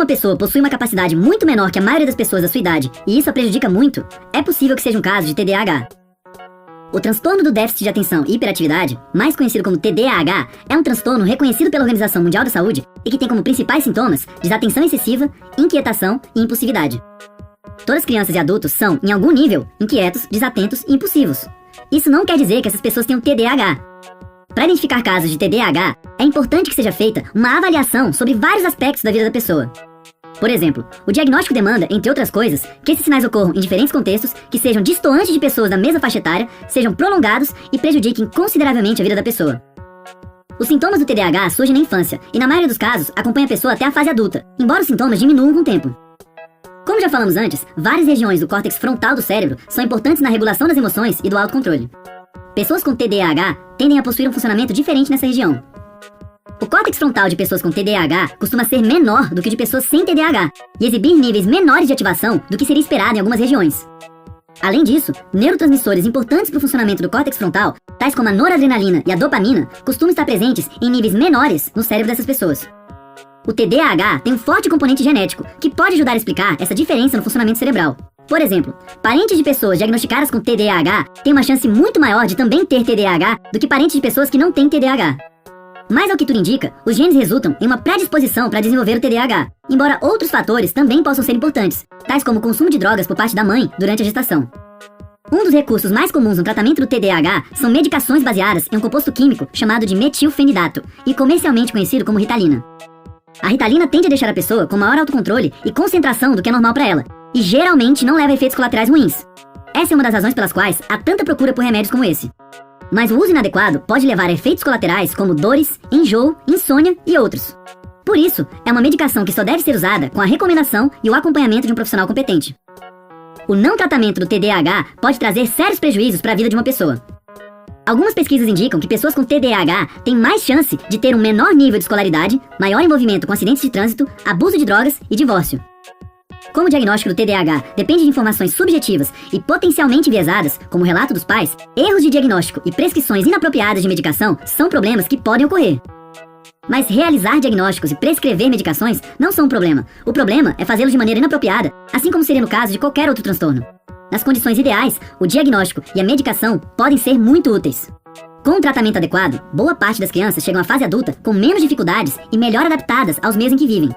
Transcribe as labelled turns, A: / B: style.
A: uma pessoa possui uma capacidade muito menor que a maioria das pessoas da sua idade e isso a prejudica muito, é possível que seja um caso de TDAH. O transtorno do déficit de atenção e hiperatividade, mais conhecido como TDAH, é um transtorno reconhecido pela Organização Mundial da Saúde e que tem como principais sintomas desatenção excessiva, inquietação e impulsividade. Todas as crianças e adultos são, em algum nível, inquietos, desatentos e impulsivos. Isso não quer dizer que essas pessoas tenham TDAH. Para identificar casos de TDAH, é importante que seja feita uma avaliação sobre vários aspectos da vida da pessoa. Por exemplo, o diagnóstico demanda, entre outras coisas, que esses sinais ocorram em diferentes contextos, que sejam distantes de pessoas da mesma faixa etária, sejam prolongados e prejudiquem consideravelmente a vida da pessoa. Os sintomas do TDAH surgem na infância e, na maioria dos casos, acompanham a pessoa até a fase adulta, embora os sintomas diminuam com o tempo. Como já falamos antes, várias regiões do córtex frontal do cérebro são importantes na regulação das emoções e do autocontrole. Pessoas com TDAH tendem a possuir um funcionamento diferente nessa região. O córtex frontal de pessoas com TDAH costuma ser menor do que o de pessoas sem TDAH e exibir níveis menores de ativação do que seria esperado em algumas regiões. Além disso, neurotransmissores importantes para o funcionamento do córtex frontal, tais como a noradrenalina e a dopamina, costumam estar presentes em níveis menores no cérebro dessas pessoas. O TDAH tem um forte componente genético, que pode ajudar a explicar essa diferença no funcionamento cerebral. Por exemplo, parentes de pessoas diagnosticadas com TDAH têm uma chance muito maior de também ter TDAH do que parentes de pessoas que não têm TDAH. Mas ao que tudo indica, os genes resultam em uma predisposição para desenvolver o TDAH, embora outros fatores também possam ser importantes, tais como o consumo de drogas por parte da mãe durante a gestação. Um dos recursos mais comuns no tratamento do TDAH são medicações baseadas em um composto químico chamado de metilfenidato e comercialmente conhecido como Ritalina. A Ritalina tende a deixar a pessoa com maior autocontrole e concentração do que é normal para ela, e geralmente não leva a efeitos colaterais ruins. Essa é uma das razões pelas quais há tanta procura por remédios como esse. Mas o uso inadequado pode levar a efeitos colaterais como dores, enjoo, insônia e outros. Por isso, é uma medicação que só deve ser usada com a recomendação e o acompanhamento de um profissional competente. O não tratamento do TDAH pode trazer sérios prejuízos para a vida de uma pessoa. Algumas pesquisas indicam que pessoas com TDAH têm mais chance de ter um menor nível de escolaridade, maior envolvimento com acidentes de trânsito, abuso de drogas e divórcio. Como o diagnóstico do TDAH depende de informações subjetivas e potencialmente enviesadas, como o relato dos pais, erros de diagnóstico e prescrições inapropriadas de medicação são problemas que podem ocorrer. Mas realizar diagnósticos e prescrever medicações não são um problema. O problema é fazê-lo de maneira inapropriada, assim como seria no caso de qualquer outro transtorno. Nas condições ideais, o diagnóstico e a medicação podem ser muito úteis. Com um tratamento adequado, boa parte das crianças chegam à fase adulta com menos dificuldades e melhor adaptadas aos meios em que vivem.